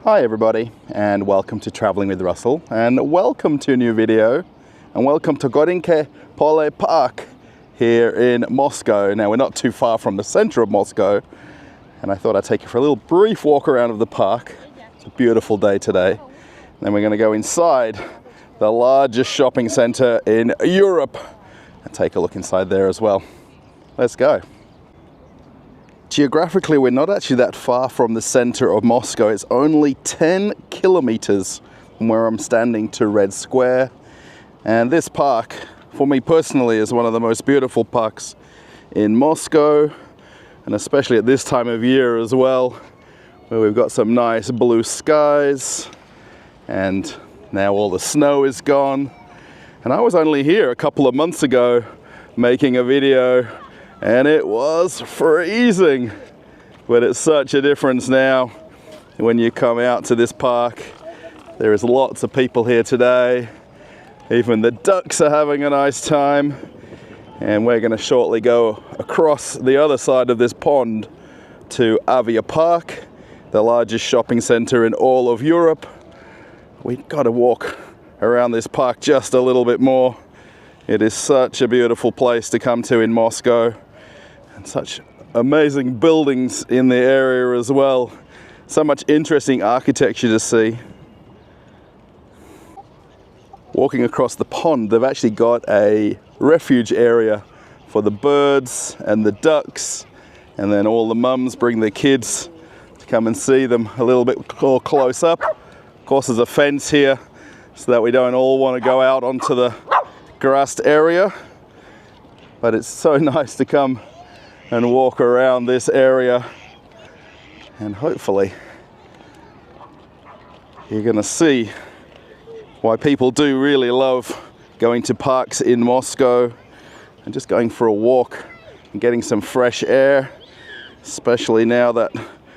Hi everybody, and welcome to Traveling with Russell, and welcome to a new video, and welcome to Khodynsky Park here in Moscow. Now we're not too far from the center of Moscow, and I thought I'd take you for a little brief walk around of the park. It's a beautiful day today. And then we're going to go inside the largest shopping center in Europe and take a look inside there as well. Let's go. Geographically, we're not actually that far from the center of Moscow. It's only 10 kilometers from where I'm standing to Red Square. And this park, for me personally, is one of the most beautiful parks in Moscow, and especially at this time of year as well, where we've got some nice blue skies, and now all the snow is gone. And I was only here a couple of months ago making a video, and it was freezing, but it's such a difference now when you come out to this park. There is lots of people here today. Even the ducks are having a nice time, and we're going to shortly go across the other side of this pond to Aviapark, the largest shopping center in all of Europe. We've got to walk around this park just a little bit more. It is such a beautiful place to come to in Moscow. And such amazing buildings in the area as well. So much interesting architecture to see. Walking across the pond, they've actually got a refuge area for the birds and the ducks, and then all the mums bring their kids to come and see them a little bit more close up. Of course, there's a fence here so that we don't all want to go out onto the grassed area, but it's so nice to come and walk around this area, and hopefully you're going to see why people do really love going to parks in Moscow and just going for a walk and getting some fresh air, especially now that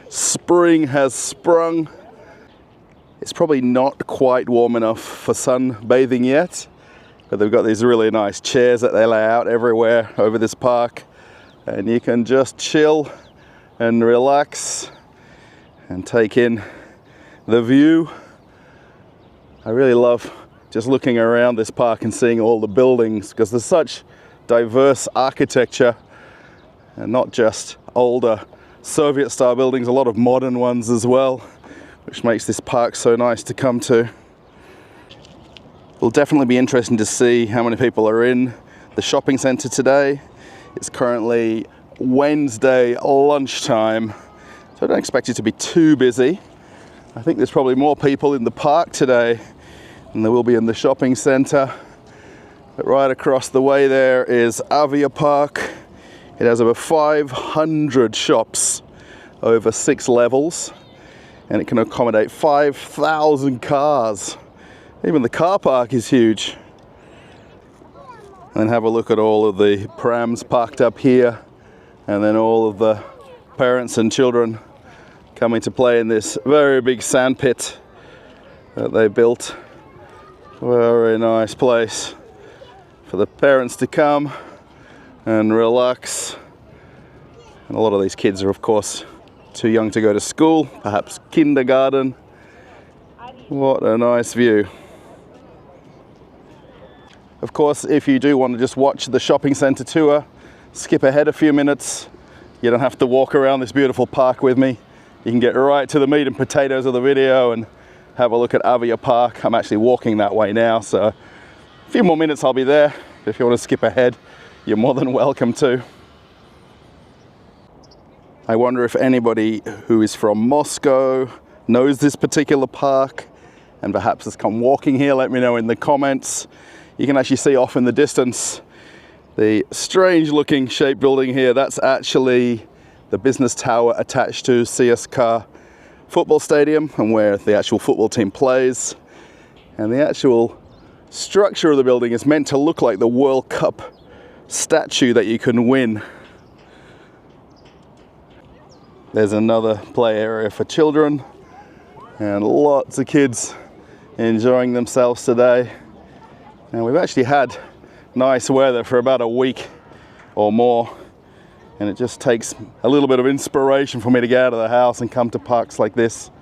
spring has sprung. It's probably not quite warm enough for sunbathing yet, but they've got these really nice chairs that they lay out everywhere over this park, and you can just chill and relax and take in the view. I really love just looking around this park and seeing all the buildings, because there's such diverse architecture, and not just older Soviet-style buildings, a lot of modern ones as well, which makes this park so nice to come to. It'll definitely be interesting to see how many people are in the shopping center today. It's currently Wednesday lunchtime, so I don't expect it to be too busy. I think there's probably more people in the park today than there will be in the shopping center. But right across the way there is Aviapark. It has over 500 shops over 6 levels, and it can accommodate 5,000 cars. Even the car park is huge. And have a look at all of the prams parked up here, and then all of the parents and children coming to play in this very big sand pit that they built. Very nice place for the parents to come and relax. And a lot of these kids are, of course, too young to go to school, perhaps kindergarten. What a nice view. Of course, if you do want to just watch the shopping center tour, skip ahead a few minutes. You don't have to walk around this beautiful park with me. You can get right to the meat and potatoes of the video and have a look at Aviapark. I'm actually walking that way now, so a few more minutes I'll be there. If you want to skip ahead, you're more than welcome to. I wonder if anybody who is from Moscow knows this particular park and perhaps has come walking here. Let me know in the comments. You can actually see off in the distance the strange looking shaped building here. That's actually the business tower attached to CSKA football stadium, and where the actual football team plays. And the actual structure of the building is meant to look like the World Cup statue that you can win. There's another play area for children, and lots of kids enjoying themselves today. And we've actually had nice weather for about a week or more, and it just takes a little bit of inspiration for me to get out of the house and come to parks like this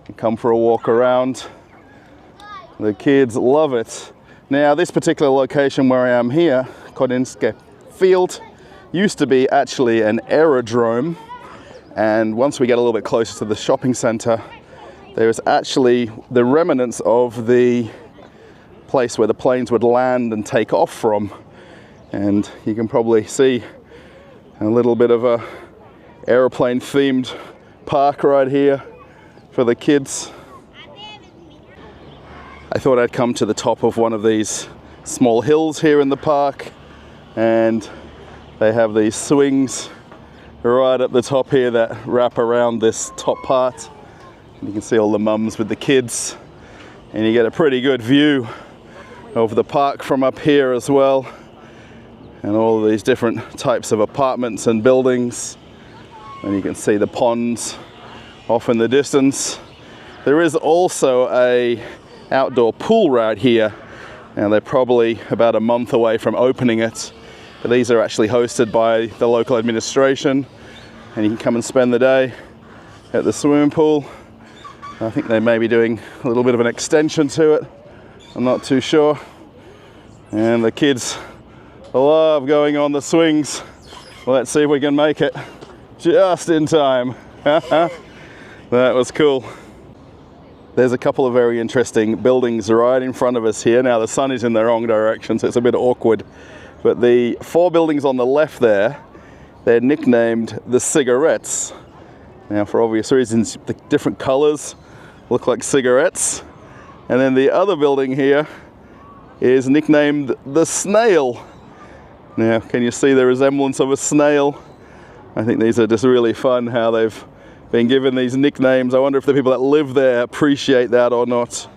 and come for a walk around. The kids love it. Now, this particular location where I am here, Khodynsky field, used to be actually an aerodrome, and once we get a little bit closer to the shopping center, there's actually the remnants of the place where the planes would land and take off from. And you can probably see a little bit of a aeroplane themed park right here for the kids. I thought I'd come to the top of one of these small hills here in the park, and they have these swings right at the top here that wrap around this top part. And you can see all the mums with the kids, and you get a pretty good view of the park from up here as well, and all of these different types of apartments and buildings. And you can see the ponds off in the distance. There is also a outdoor pool right here, and they're probably about a month away from opening it. But these are actually hosted by the local administration, and you can come and spend the day at the swimming pool. I think they may be doing a little bit of an extension to it. I'm not too sure. And the kids love going on the swings. Let's see if we can make it just in time. That was cool. There's a couple of very interesting buildings right in front of us here. Now the sun is in the wrong direction, so it's a bit awkward. But the 4 buildings on the left there, they're nicknamed the cigarettes. Now, for obvious reasons, the different colors look like cigarettes. And then the other building here is nicknamed the snail. Now, can you see the resemblance of a snail? I think these are just really fun how they've been given these nicknames. I wonder if the people that live there appreciate that or not.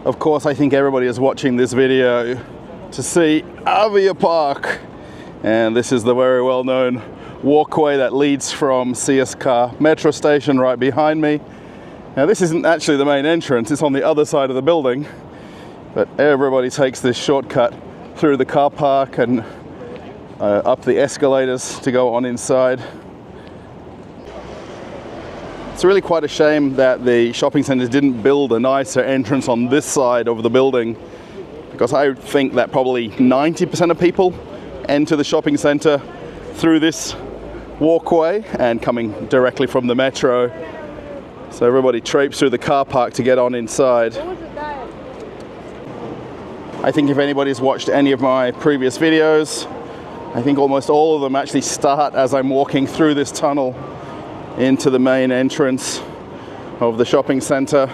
Of course, I think everybody is watching this video to see Aviapark. And this is the very well-known walkway that leads from CSK metro station right behind me. Now, this isn't actually the main entrance, it's on the other side of the building, but everybody takes this shortcut through the car park and up the escalators to go on inside. It's really quite a shame that the shopping centers didn't build a nicer entrance on this side of the building, because I think that probably 90% of people enter the shopping center through this walkway and coming directly from the metro. So everybody traipses through the car park to get on inside. I think if anybody's watched any of my previous videos, I think almost all of them actually start as I'm walking through this tunnel into the main entrance of the shopping center.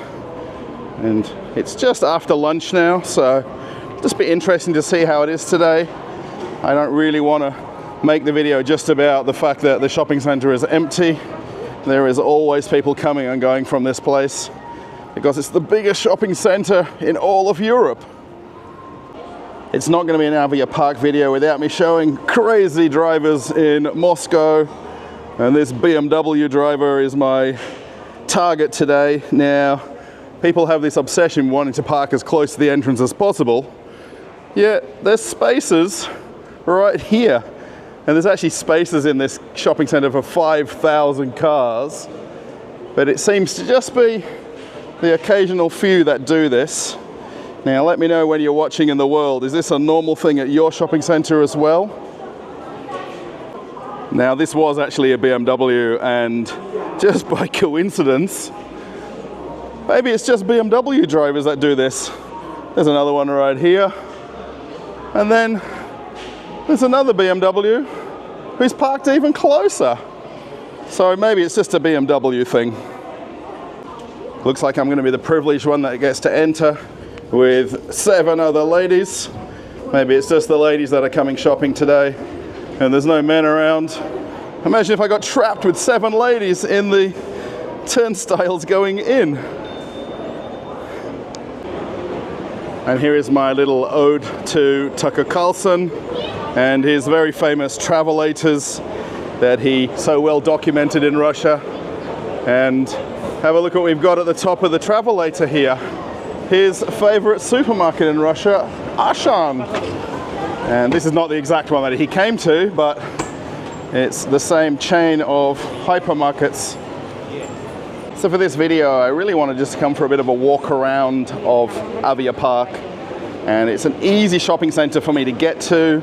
And it's just after lunch now, so just be interesting to see how it is today. I don't really want to make the video just about the fact that the shopping center is empty. There is always people coming and going from this place because it's the biggest shopping center in all of Europe. It's not going to be an Aviapark video without me showing crazy drivers in Moscow, and this BMW driver is my target today. Now, people have this obsession wanting to park as close to the entrance as possible, yet there's spaces right here. And there's actually spaces in this shopping center for 5,000 cars, but it seems to just be the occasional few that do this. Now, let me know when you're watching in the world. Is this a normal thing at your shopping center as well? Now, this was actually a BMW, and just by coincidence, maybe it's just BMW drivers that do this. There's another one right here. And then there's another BMW who's parked even closer. So maybe it's just a BMW thing. Looks like I'm going to be the privileged one that gets to enter with 7 other ladies. Maybe it's just the ladies that are coming shopping today and there's no men around. Imagine if I got trapped with 7 ladies in the turnstiles going in. And here is my little ode to Tucker Carlson and his very famous travelators that he so well documented in Russia. And have a look at what we've got at the top of the travelator here. His favorite supermarket in Russia, Ashan. And this is not the exact one that he came to, but it's the same chain of hypermarkets So for this video, I really want to just come for a bit of a walk around of Aviapark, and it's an easy shopping center for me to get to.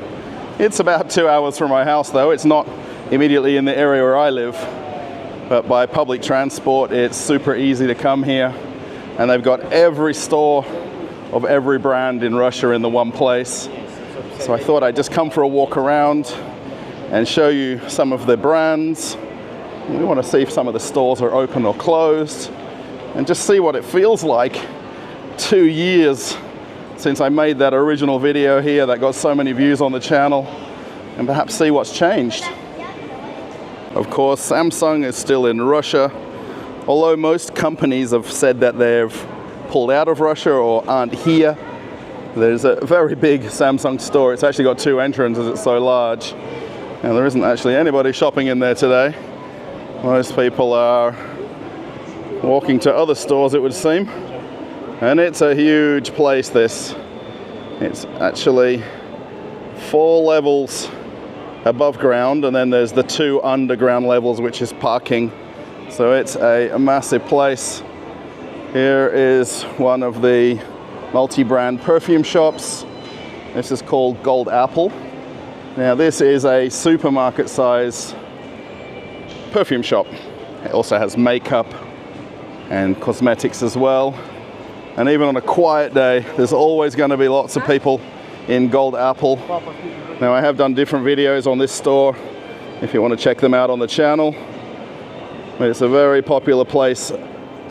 It's about 2 hours from my house though. It's not immediately in the area where I live, but by public transport it's super easy to come here, and they've got every store of every brand in Russia in the one place. So I thought I'd just come for a walk around and show you some of the brands. We want to see if some of the stores are open or closed, and just see what it feels like 2 years since I made that original video here that got so many views on the channel, and perhaps see what's changed. Of course, Samsung is still in Russia, although most companies have said that they've pulled out of Russia or aren't here. There's a very big Samsung store. It's actually got 2 entrances, it's so large, and there isn't actually anybody shopping in there today. Most people are walking to other stores, it would seem. And it's a huge place, this. It's actually 4 levels above ground, and then there's the 2 underground levels, which is parking. So it's a massive place. Here is one of the multi-brand perfume shops. This is called Gold Apple. Now this is a supermarket size perfume shop. It also has makeup and cosmetics as well. And even on a quiet day, there's always going to be lots of people in Gold Apple. Now I have done different videos on this store if you want to check them out on the channel. But it's a very popular place.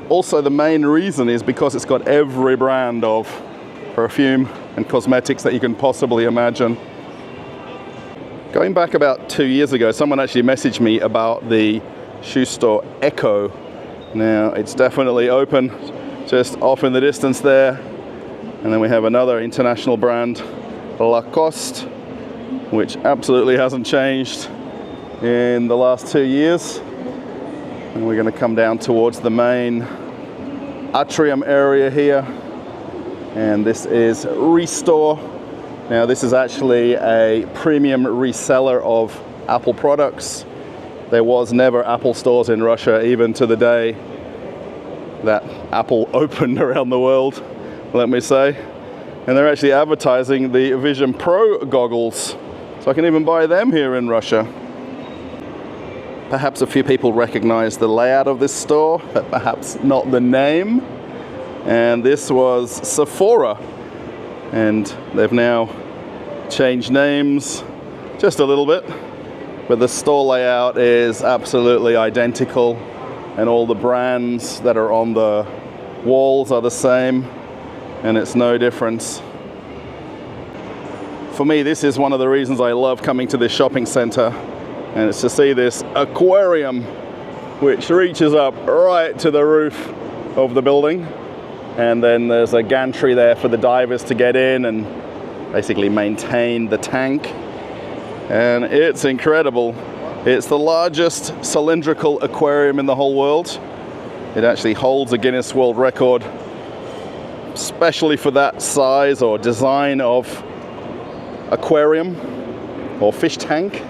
Also, the main reason is because it's got every brand of perfume and cosmetics that you can possibly imagine. Going back about 2 years ago, someone actually messaged me about the shoe store Echo. Now it's definitely open, just off in the distance there. And then we have another international brand, Lacoste, which absolutely hasn't changed in the last 2 years. And we're going to come down towards the main atrium area here. And this is Restore. Now this is actually a premium reseller of Apple products. There was never Apple stores in Russia, even to the day that Apple opened around the world, let me say. And they're actually advertising the Vision Pro goggles, so I can even buy them here in Russia. Perhaps a few people recognize the layout of this store, but perhaps not the name. And this was Sephora, and they've now changed names just a little bit, but the store layout is absolutely identical, and all the brands that are on the walls are the same, and it's no difference. For me, this is one of the reasons I love coming to this shopping center, and it's to see this aquarium which reaches up right to the roof of the building. And then there's a gantry there for the divers to get in and basically maintain the tank. And it's incredible. It's the largest cylindrical aquarium in the whole world. It actually holds a Guinness World Record, especially for that size or design of aquarium or fish tank.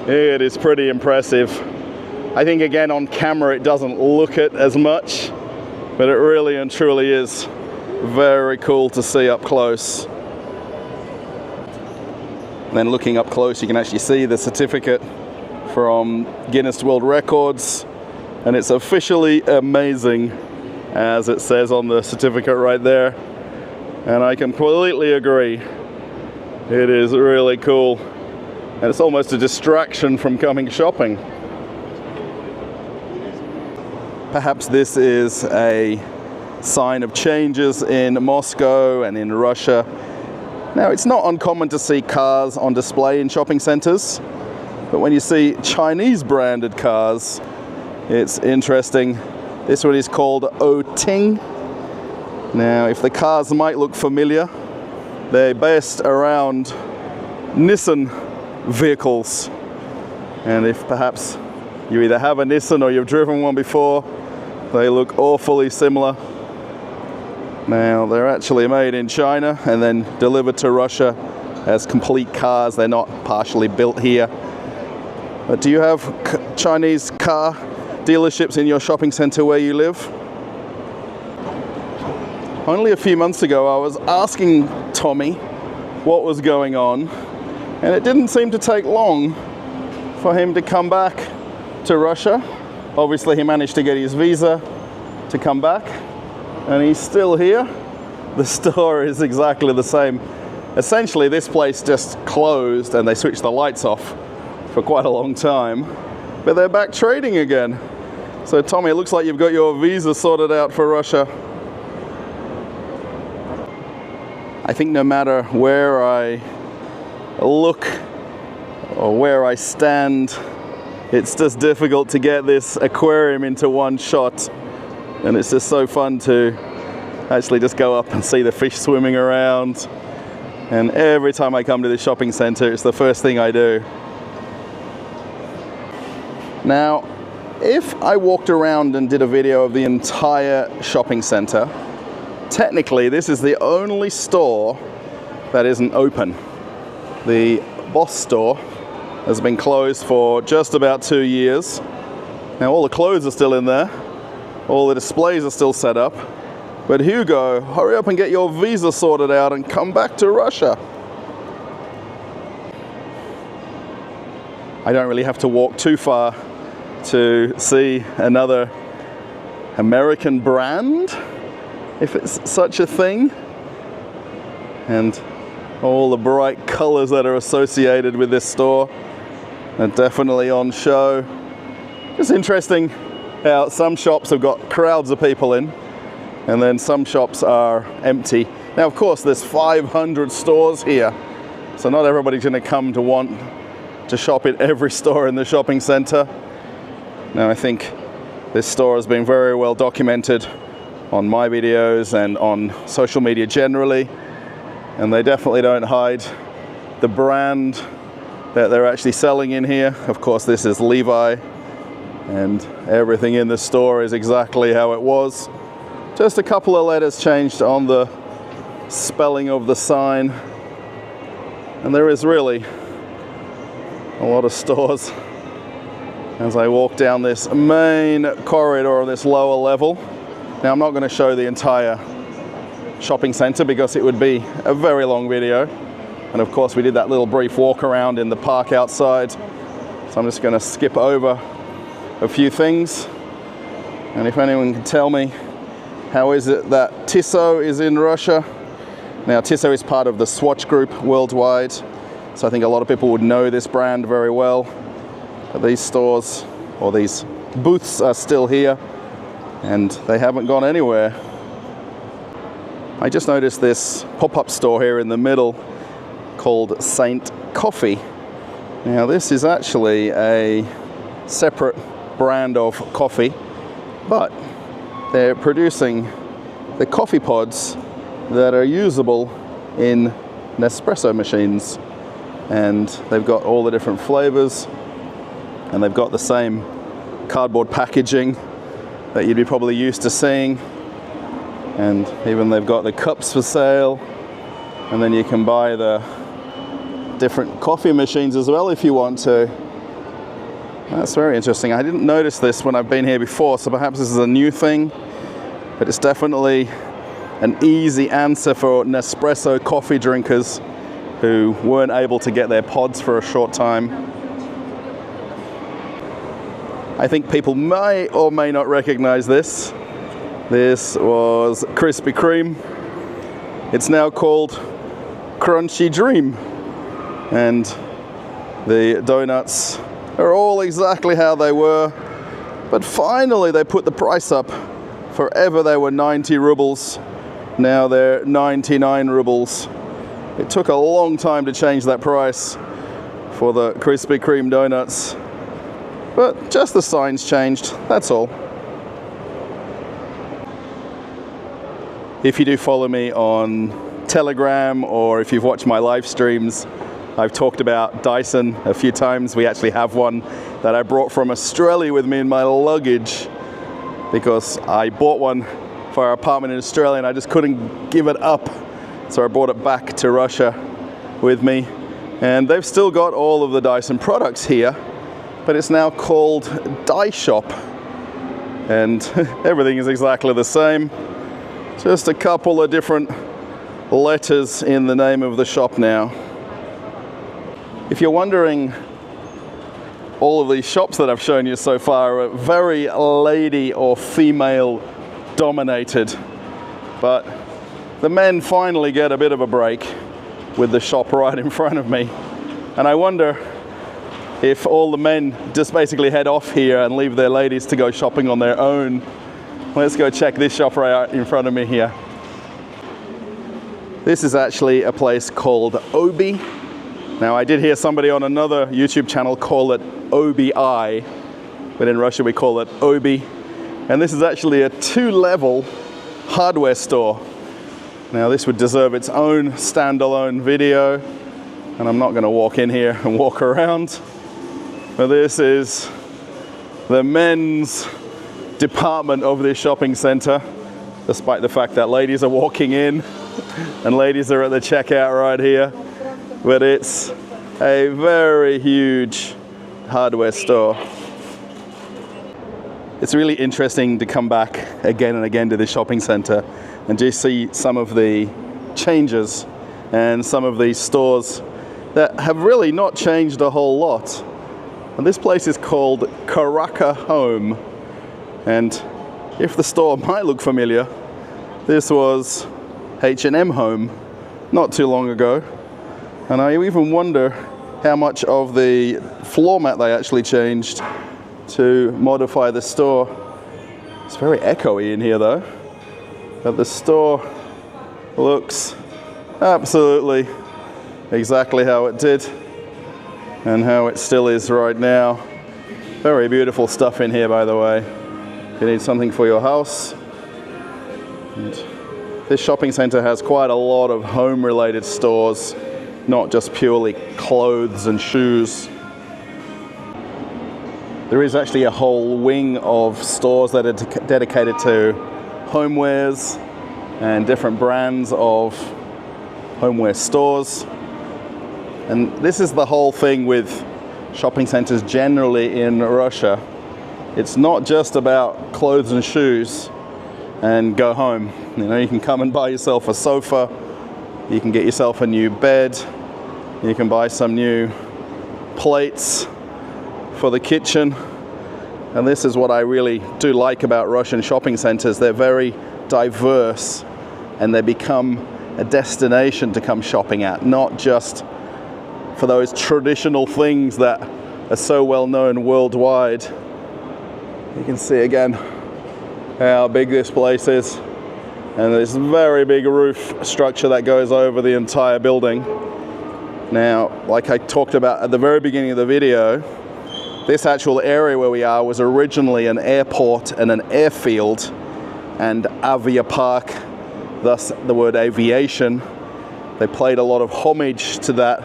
It is pretty impressive. I think again on camera it doesn't look it as much, but it really and truly is very cool to see up close. And then looking up close, you can actually see the certificate from Guinness World Records, and it's officially amazing, as it says on the certificate right there. And I completely agree. It is really cool, and it's almost a distraction from coming shopping. Perhaps this is a sign of changes in Moscow and in Russia. Now, it's not uncommon to see cars on display in shopping centers, but when you see Chinese branded cars, it's interesting. This one is called Oting. Now, if the cars might look familiar, they're based around Nissan vehicles. And if perhaps you either have a Nissan or you've driven one before, they look awfully similar. Now, they're actually made in China and then delivered to Russia as complete cars. They're not partially built here. But do you have Chinese car dealerships in your shopping center where you live? Only a few months ago I was asking Tommy what was going on, and it didn't seem to take long for him to come back to Russia. Obviously he managed to get his visa to come back, and he's still here. The store is exactly the same. Essentially this place just closed and they switched the lights off for quite a long time, but they're back trading again. So Tommy, it looks like you've got your visa sorted out for Russia. I think no matter where I look or where I stand, it's just difficult to get this aquarium into one shot, and it's just so fun to actually just go up and see the fish swimming around. And every time I come to this shopping center, it's the first thing I do. Now, if I walked around and did a video of the entire shopping center, technically this is the only store that isn't open. The Boss store has been closed for just about 2 years. Now all the clothes are still in there, all the displays are still set up, but Hugo, hurry up and get your visa sorted out and come back to Russia. I don't really have to walk too far to see another American brand, if it's such a thing, and all the bright colors that are associated with this store are definitely on show. It's interesting how some shops have got crowds of people in, and then some shops are empty. Now of course there's 500 stores here, so not everybody's going to come to want to shop at every store in the shopping center. Now I think this store has been very well documented on my videos and on social media generally, and they definitely don't hide the brand that they're actually selling in here. Of course this is Levi, and everything in the store is exactly how it was. Just a couple of letters changed on the spelling of the sign, and there is really a lot of stores as I walk down this main corridor on this lower level. Now I'm not going to show the entire shopping center because it would be a very long video, and of course we did that little brief walk around in the park outside, so I'm just going to skip over a few things. And if anyone can tell me, how is it that Tissot is in Russia? Now Tissot is part of the Swatch Group worldwide, so I think a lot of people would know this brand very well. But these stores, or these booths, are still here and they haven't gone anywhere. I just noticed this pop-up store here in the middle called Saint Coffee. Now this is actually a separate brand of coffee, but they're producing the coffee pods that are usable in Nespresso machines, and they've got all the different flavors, and they've got the same cardboard packaging that you'd be probably used to seeing, and even they've got the cups for sale, and then you can buy the different coffee machines as well if you want to. That's very interesting. I didn't notice this when I've been here before, so perhaps this is a new thing, but it's definitely an easy answer for Nespresso coffee drinkers who weren't able to get their pods for a short time. I think people may or may not recognize this. This was Krispy Kreme. It's now called Crunchy Dream, and the donuts are all exactly how they were, but finally they put the price up. Forever they were 90 rubles, now they're 99 rubles. It took a long time to change that price for the Krispy Kreme donuts, but just the signs changed, that's all. If you do follow me on Telegram, or if you've watched my live streams, I've talked about Dyson a few times. We actually have one that I brought from Australia with me in my luggage, because I bought one for our apartment in Australia and I just couldn't give it up. So I brought it back to Russia with me, and they've still got all of the Dyson products here, but it's now called Dye Shop, and everything is exactly the same. Just a couple of different letters in the name of the shop now. If you're wondering, all of these shops that I've shown you so far are very lady or female dominated, but the men finally get a bit of a break with the shop right in front of me. And I wonder if all the men just basically head off here and leave their ladies to go shopping on their own. Let's go check this shop right in front of me here. This is actually a place called Obi. Now, I did hear somebody on another YouTube channel call it OBI, but in Russia we call it Obi. And this is actually a 2-level hardware store. Now, this would deserve its own standalone video, and I'm not going to walk in here and walk around. But this is the men's department of this shopping center, despite the fact that ladies are walking in and ladies are at the checkout right here. But it's a very huge hardware store. It's really interesting to come back again and again to this shopping center and just see some of the changes and some of these stores that have really not changed a whole lot. And this place is called Karaka Home. And if the store might look familiar, this was H&M Home not too long ago. And I even wonder how much of the floor mat they actually changed to modify the store. It's very echoey in here though. But the store looks absolutely exactly how it did and how it still is right now. Very beautiful stuff in here, by the way. If you need something for your house. And this shopping center has quite a lot of home-related stores, not just purely clothes and shoes. There is actually a whole wing of stores that are dedicated to homewares and different brands of homeware stores. And this is the whole thing with shopping centers generally in Russia. It's not just about clothes and shoes and go home. You know, you can come and buy yourself a sofa, you can get yourself a new bed, you can buy some new plates for the kitchen. And this is what I really do like about Russian shopping centers. They're very diverse and they become a destination to come shopping at, not just for those traditional things that are so well known worldwide. You can see again how big this place is, and this very big roof structure that goes over the entire building. Now, like I talked about at the very beginning of the video, this actual area where we are was originally an airport and an airfield, and Aviapark, thus the word aviation. They paid a lot of homage to that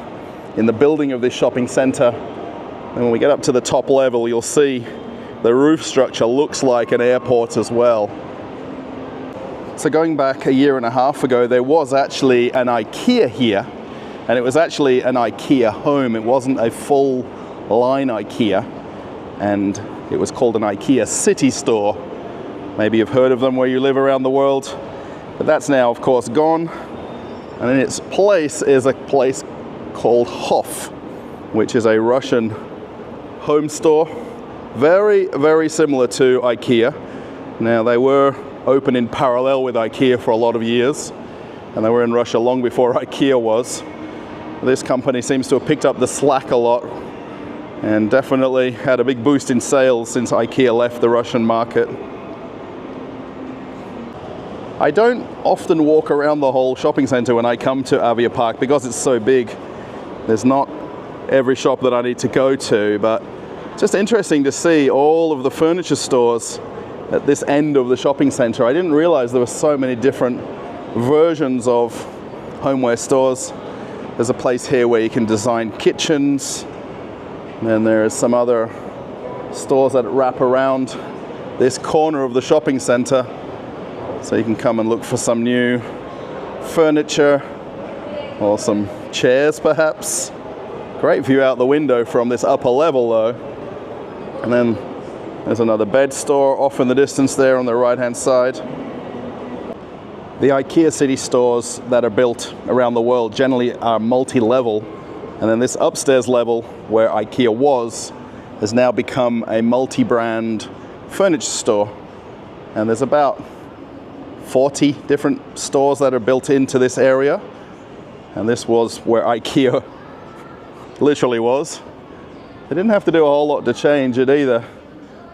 in the building of this shopping center. And when we get up to the top level, you'll see the roof structure looks like an airport as well. So going back a year and a half ago, there was actually an IKEA here, and it was actually an IKEA home. It wasn't a full line IKEA, and it was called an IKEA city store. Maybe you've heard of them where you live around the world, but that's now of course gone. And in its place is a place called Hof, which is a Russian home store. Very, very similar to IKEA. Now, they were open in parallel with IKEA for a lot of years, and they were in Russia long before IKEA was. This company seems to have picked up the slack a lot and definitely had a big boost in sales since IKEA left the Russian market. I don't often walk around the whole shopping center when I come to Aviapark because it's so big. There's not every shop that I need to go to, but it's just interesting to see all of the furniture stores at this end of the shopping center. I didn't realize there were so many different versions of homeware stores. There's a place here where you can design kitchens, and then there's some other stores that wrap around this corner of the shopping center, so you can come and look for some new furniture or some chairs perhaps. Great view out the window from this upper level though. And then There's another bed store off in the distance there on the right-hand side. The IKEA city stores that are built around the world generally are multi-level, and then this upstairs level where IKEA was has now become a multi-brand furniture store. And there's about 40 different stores that are built into this area. And this was where IKEA literally was. They didn't have to do a whole lot to change it either.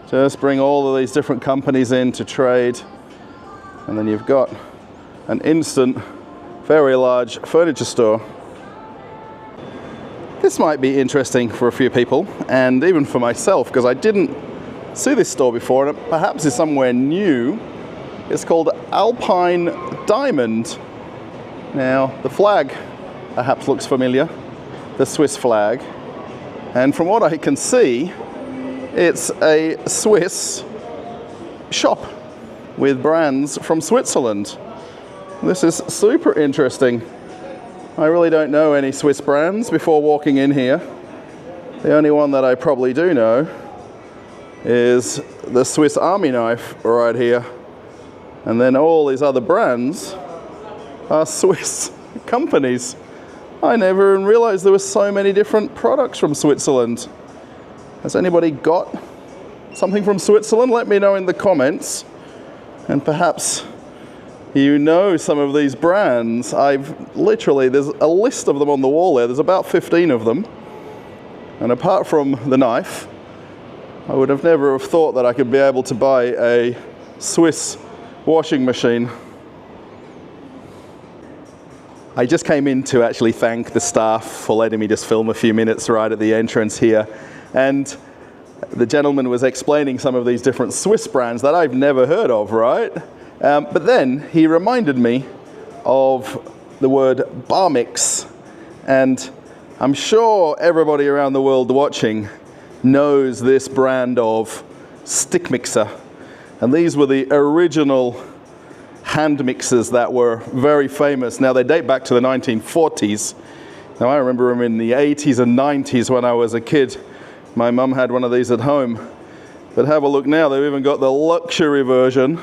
Just bring all of these different companies in to trade. And then you've got an instant, very large furniture store. This might be interesting for a few people, and even for myself, because I didn't see this store before, and it perhaps is somewhere new. It's called Alpine Diamond. Now, the flag perhaps looks familiar, the Swiss flag. And from what I can see, it's a Swiss shop with brands from Switzerland. This is super interesting. I really don't know any Swiss brands before walking in here. The only one that I probably do know is the Swiss Army knife right here. And then all these other brands are Swiss companies. I never even realized there were so many different products from Switzerland. Has anybody got something from Switzerland? Let me know in the comments. And perhaps you know some of these brands. There's a list of them on the wall there. There's about 15 of them. And apart from the knife, I would have never have thought that I could be able to buy a Swiss washing machine. I just came in to actually thank the staff for letting me just film a few minutes right at the entrance here. And the gentleman was explaining some of these different Swiss brands that I've never heard of, right? But then he reminded me of the word bar mix. And I'm sure everybody around the world watching knows this brand of stick mixer. And these were the original hand mixers that were very famous. Now, they date back to the 1940s. Now, I remember them in the 80s and 90s when I was a kid. My mum had one of these at home. But have a look now, they've even got the luxury version.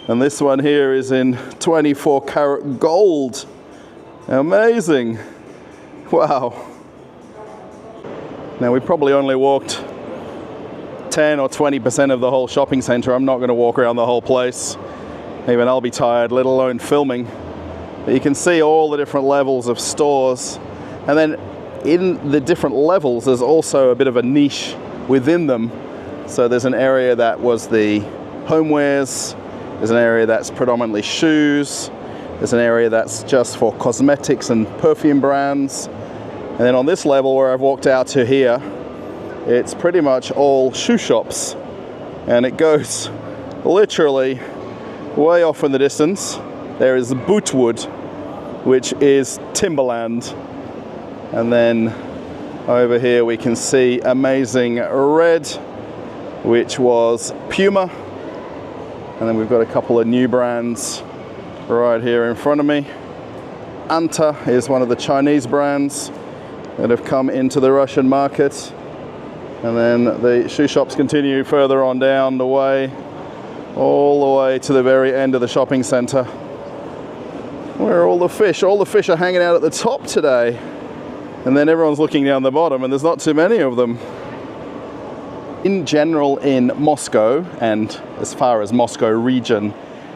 And this one here is in 24 karat gold. Amazing. Wow. Now, we probably only walked 10 or 20% of the whole shopping center. I'm not going to walk around the whole place. Even I'll be tired, let alone filming. But you can see all the different levels of stores. And then in the different levels, there's also a bit of a niche within them. So there's an area that was the homewares. There's an area that's predominantly shoes. There's an area that's just for cosmetics and perfume brands. And then on this level where I've walked out to here, it's pretty much all shoe shops. And it goes literally way off in the distance. There is Bootwood, which is Timberland. And then over here we can see Amazing Red, which was Puma. And then we've got a couple of new brands right here in front of me. Anta is one of the Chinese brands that have come into the Russian market. And then the shoe shops continue further on down the way, all the way to the very end of the shopping center. Where are all the fish? All the fish are hanging out at the top today. And then everyone's looking down the bottom, and there's not too many of them. In general, in Moscow, and as far as Moscow region,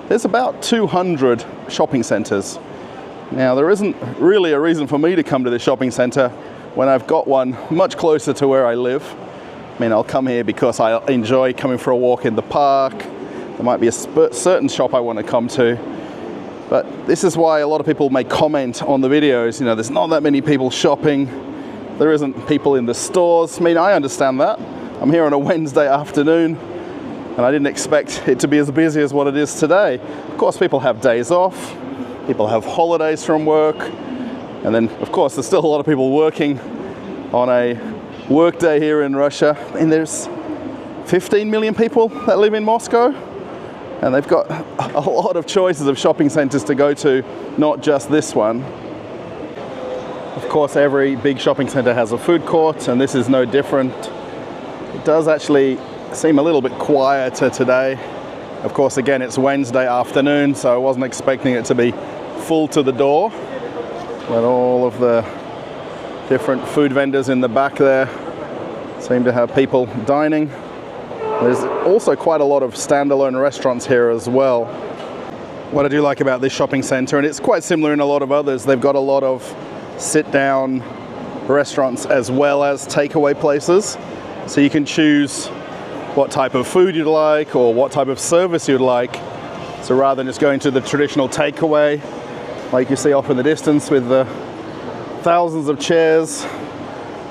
there's about 200 shopping centers. Now, there isn't really a reason for me to come to this shopping center when I've got one much closer to where I live. I mean, I'll come here because I enjoy coming for a walk in the park. There might be a certain shop I want to come to. But this is why a lot of people may comment on the videos, you know, there's not that many people shopping. There isn't people in the stores. I mean, I understand that. I'm here on a Wednesday afternoon, and I didn't expect it to be as busy as what it is today. Of course, people have days off. People have holidays from work. And then, of course, there's still a lot of people working on a work day here in Russia. And there's 15 million people that live in Moscow. And they've got a lot of choices of shopping centers to go to, not just this one. Of course, every big shopping center has a food court, and this is no different. It does actually seem a little bit quieter today. Of course, again, it's Wednesday afternoon, so I wasn't expecting it to be full to the door. But all of the different food vendors in the back there seem to have people dining. There's also quite a lot of standalone restaurants here as well. What I do like about this shopping center, and it's quite similar in a lot of others, they've got a lot of sit-down restaurants as well as takeaway places. So you can choose what type of food you'd like or what type of service you'd like. So rather than just going to the traditional takeaway, like you see off in the distance with the thousands of chairs.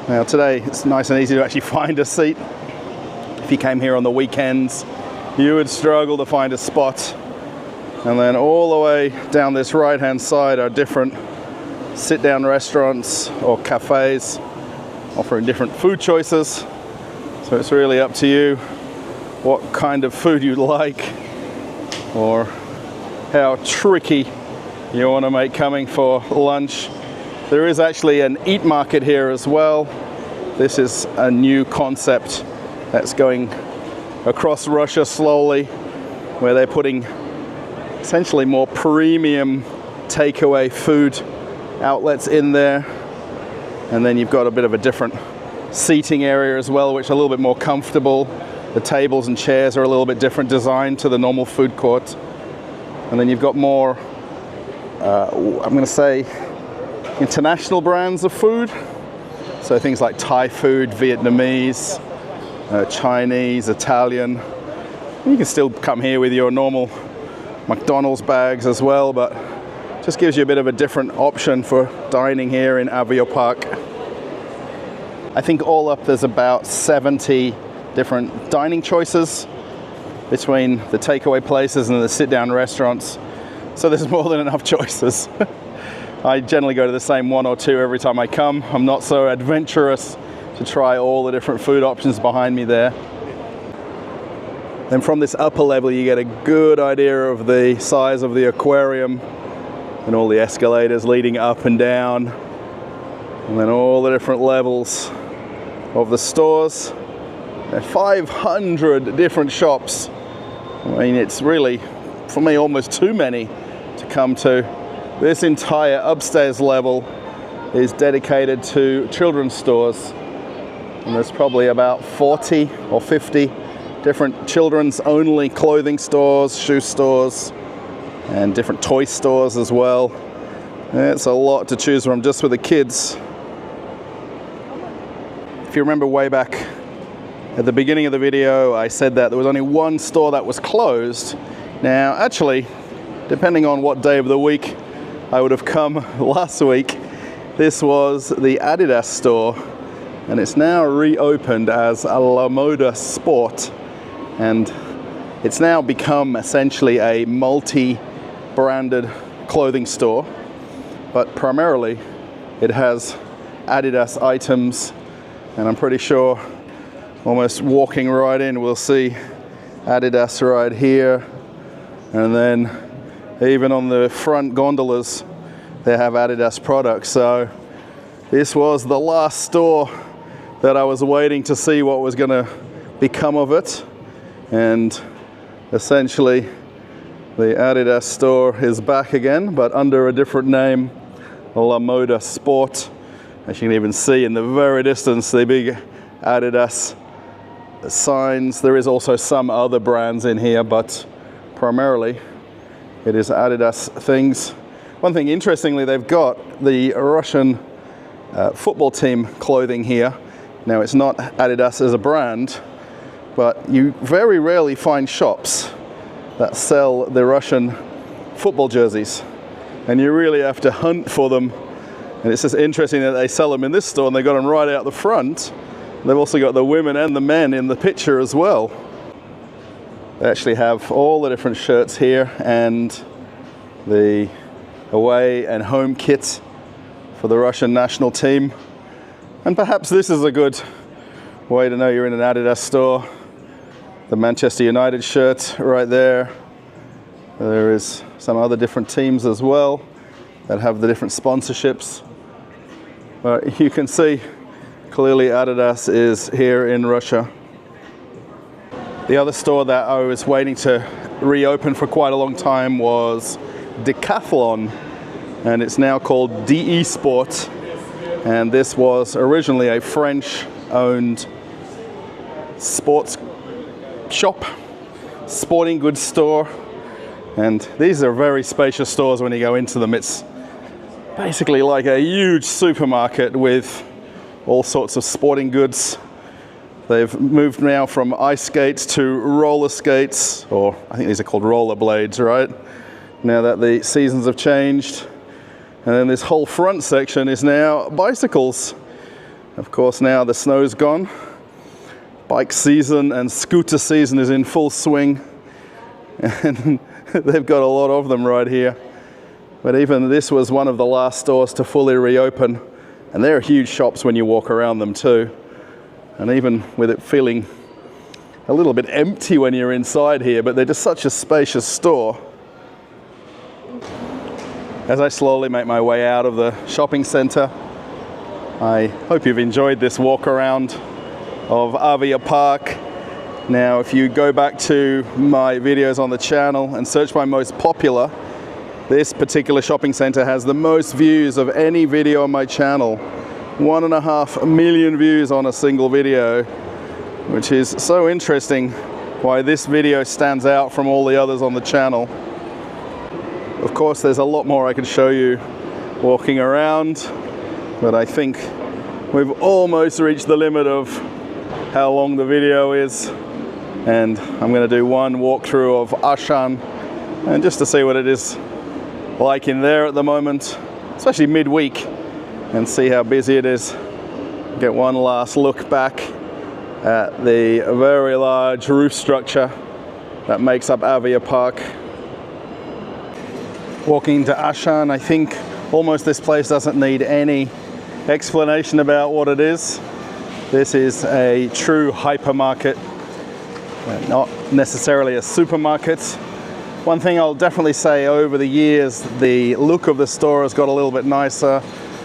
Now today it's nice and easy to actually find a seat. If you came here on the weekends, you would struggle to find a spot. And then all the way down this right-hand side are different sit-down restaurants or cafes offering different food choices. So it's really up to you what kind of food you like or how tricky you want to make coming for lunch. There is actually an eat market here as well. This is a new concept that's going across Russia slowly, where they're putting essentially more premium takeaway food outlets in there. And then you've got a bit of a different seating area as well, which are a little bit more comfortable. The tables and chairs are a little bit different design to the normal food court. And then you've got more, I'm going to say, international brands of food. So things like Thai food, Vietnamese, Chinese, Italian. You can still come here with your normal McDonald's bags as well, but just gives you a bit of a different option for dining here in Aviapark. I think all up there's about 70 different dining choices between the takeaway places and the sit-down restaurants. So there's more than enough choices. I generally go to the same one or two every time I come. I'm not so adventurous to try all the different food options behind me there. Then from this upper level you get a good idea of the size of the aquarium and all the escalators leading up and down, and then all the different levels of the stores. There are 500 different shops. I mean, it's really, for me, almost too many to come to. This entire upstairs level is dedicated to children's stores, and there's probably about 40 or 50 different children's only clothing stores, shoe stores, and different toy stores as well. It's a lot to choose from just for the kids. If you remember way back at the beginning of the video, I said that there was only one store that was closed. Now, actually, depending on what day of the week I would have come last week, this was the Adidas store, and it's now reopened as a La Moda Sport, and it's now become essentially a multi-branded clothing store, but primarily it has Adidas items, and I'm pretty sure almost walking right in we'll see Adidas right here, and then even on the front gondolas they have Adidas products. So this was the last store that I was waiting to see what was going to become of it, and essentially the Adidas store is back again, but under a different name, La Moda Sport. As you can even see in the very distance, the big Adidas signs. There is also some other brands in here, but primarily it is Adidas things. One thing, interestingly, they've got the Russian football team clothing here. Now, it's not Adidas as a brand, but you very rarely find shops that sell the Russian football jerseys, and you really have to hunt for them. And it's just interesting that they sell them in this store, and they've got them right out the front. They've also got the women and the men in the picture as well. They actually have all the different shirts here and the away and home kit for the Russian national team. And perhaps this is a good way to know you're in an Adidas store. The Manchester United shirt right there. There is some other different teams as well that have the different sponsorships. But you can see clearly Adidas is here in Russia. The other store that I was waiting to reopen for quite a long time was Decathlon, and it's now called DE Sport. And this was originally a French-owned sports shop, sporting goods store. And these are very spacious stores when you go into them. It's basically like a huge supermarket with all sorts of sporting goods. They've moved now from ice skates to roller skates, or I think these are called rollerblades, right? Now that the seasons have changed. And then this whole front section is now bicycles. Of course, now the snow's gone. Bike season and scooter season is in full swing. And they've got a lot of them right here. But even this was one of the last stores to fully reopen. And they're huge shops when you walk around them too. And even with it feeling a little bit empty when you're inside here, but they're just such a spacious store. As I slowly make my way out of the shopping center, I hope you've enjoyed this walk around of Aviapark. Now, if you go back to my videos on the channel and search by most popular, this particular shopping center has the most views of any video on my channel. 1.5 million views on a single video, which is so interesting why this video stands out from all the others on the channel. Of course, there's a lot more I could show you walking around, but I think we've almost reached the limit of how long the video is, and I'm going to do one walkthrough of Ashan, and just to see what it is like in there at the moment, especially midweek, and see how busy it is. Get one last look back at the very large roof structure that makes up Aviapark. Walking into Ashan, I think almost this place doesn't need any explanation about what it is. This is a true hypermarket, not necessarily a supermarket. One thing I'll definitely say, over the years, the look of the store has got a little bit nicer.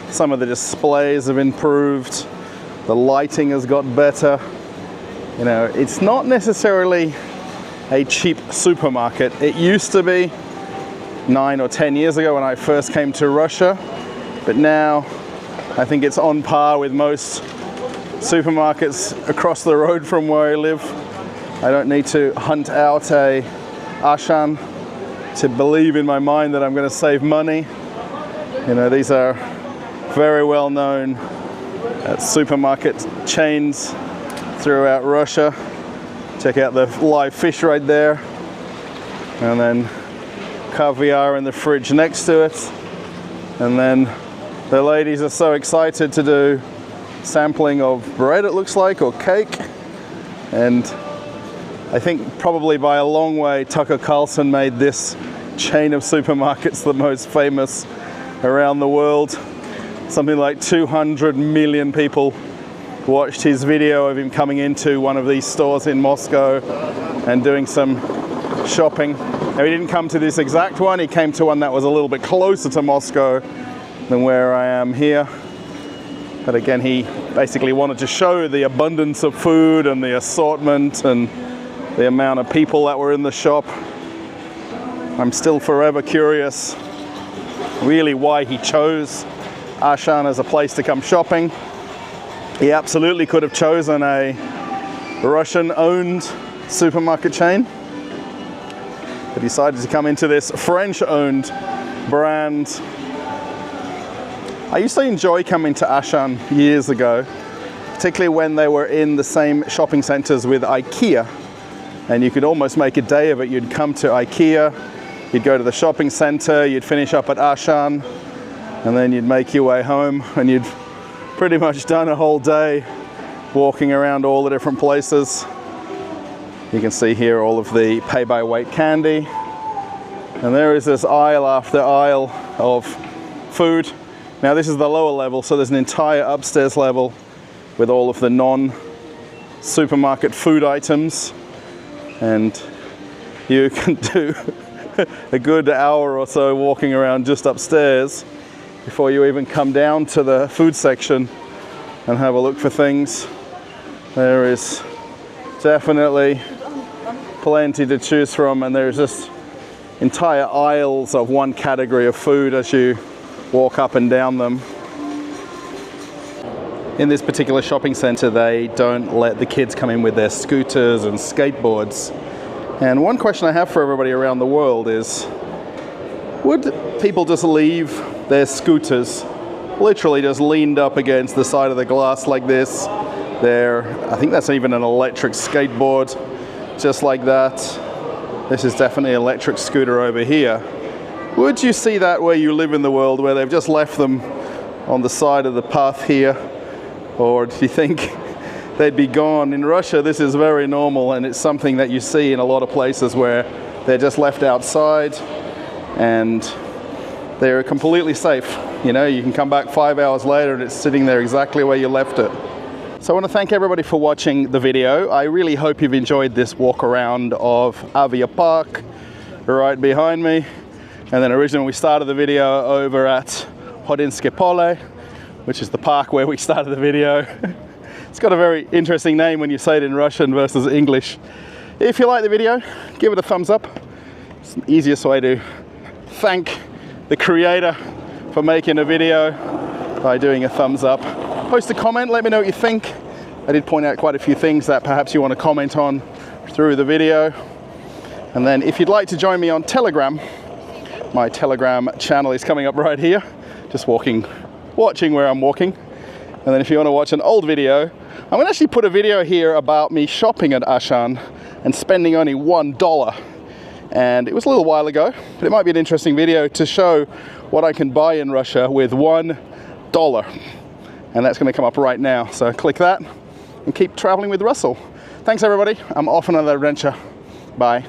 Some of the displays have improved. The lighting has got better. You know, it's not necessarily a cheap supermarket. It used to be 9 or 10 years ago when I first came to Russia, but now I think it's on par with most supermarkets across the road from where I live. I don't need to hunt out a Ashan to believe in my mind that I'm going to save money. You know, these are very well known supermarket chains throughout Russia. Check out the live fish right there, and then caviar in the fridge next to it. And then the ladies are so excited to do sampling of bread, it looks like, or cake. And I think probably by a long way Tucker Carlson made this chain of supermarkets the most famous around the world. Something like 200 million people watched his video of him coming into one of these stores in Moscow and doing some shopping. Now, he didn't come to this exact one, he came to one that was a little bit closer to Moscow than where I am here. But again, he basically wanted to show the abundance of food and the assortment and the amount of people that were in the shop. I'm still forever curious really why he chose Ashan as a place to come shopping. He absolutely could have chosen a Russian-owned supermarket chain, but decided to come into this French-owned brand. I used to enjoy coming to Ashan years ago, particularly when they were in the same shopping centers with IKEA, and you could almost make a day of it. You'd come to IKEA, you'd go to the shopping center, you'd finish up at Ashan, and then you'd make your way home, and you'd pretty much done a whole day walking around all the different places. You can see here all of the pay-by-weight candy, and there is this aisle after aisle of food. Now this is the lower level, so there's an entire upstairs level with all of the non-supermarket food items, and you can do a good hour or so walking around just upstairs before you even come down to the food section and have a look for things. There is definitely plenty to choose from, and there's just entire aisles of one category of food as you walk up and down them. In this particular shopping center, they don't let the kids come in with their scooters and skateboards. And one question I have for everybody around the world is, would people just leave their scooters literally just leaned up against the side of the glass like this? I think that's even an electric skateboard, just like that. This is definitely an electric scooter over here. Would you see that where you live in the world, where they've just left them on the side of the path here? Or do you think they'd be gone? In Russia, this is very normal, and it's something that you see in a lot of places where they're just left outside and they're completely safe. You know, you can come back 5 hours later and it's sitting there exactly where you left it. So I want to thank everybody for watching the video. I really hope you've enjoyed this walk around of Aviapark right behind me. And then originally we started the video over at Khodynsky pole, which is the park where we started the video. It's got a very interesting name when you say it in Russian versus English. If you like the video, give it a thumbs up. It's the easiest way to thank the creator for making a video, by doing a thumbs up. Post a comment, let me know what you think. I did point out quite a few things that perhaps you want to comment on through the video. And then if you'd like to join me on Telegram, my Telegram channel is coming up right here. Just watching where I'm walking. And then if you want to watch an old video, I'm going to actually put a video here about me shopping at Auchan and spending only $1. And it was a little while ago, but it might be an interesting video to show what I can buy in Russia with $1. And that's going to come up right now. So click that and keep traveling with Russell. Thanks everybody. I'm off on another adventure. Bye.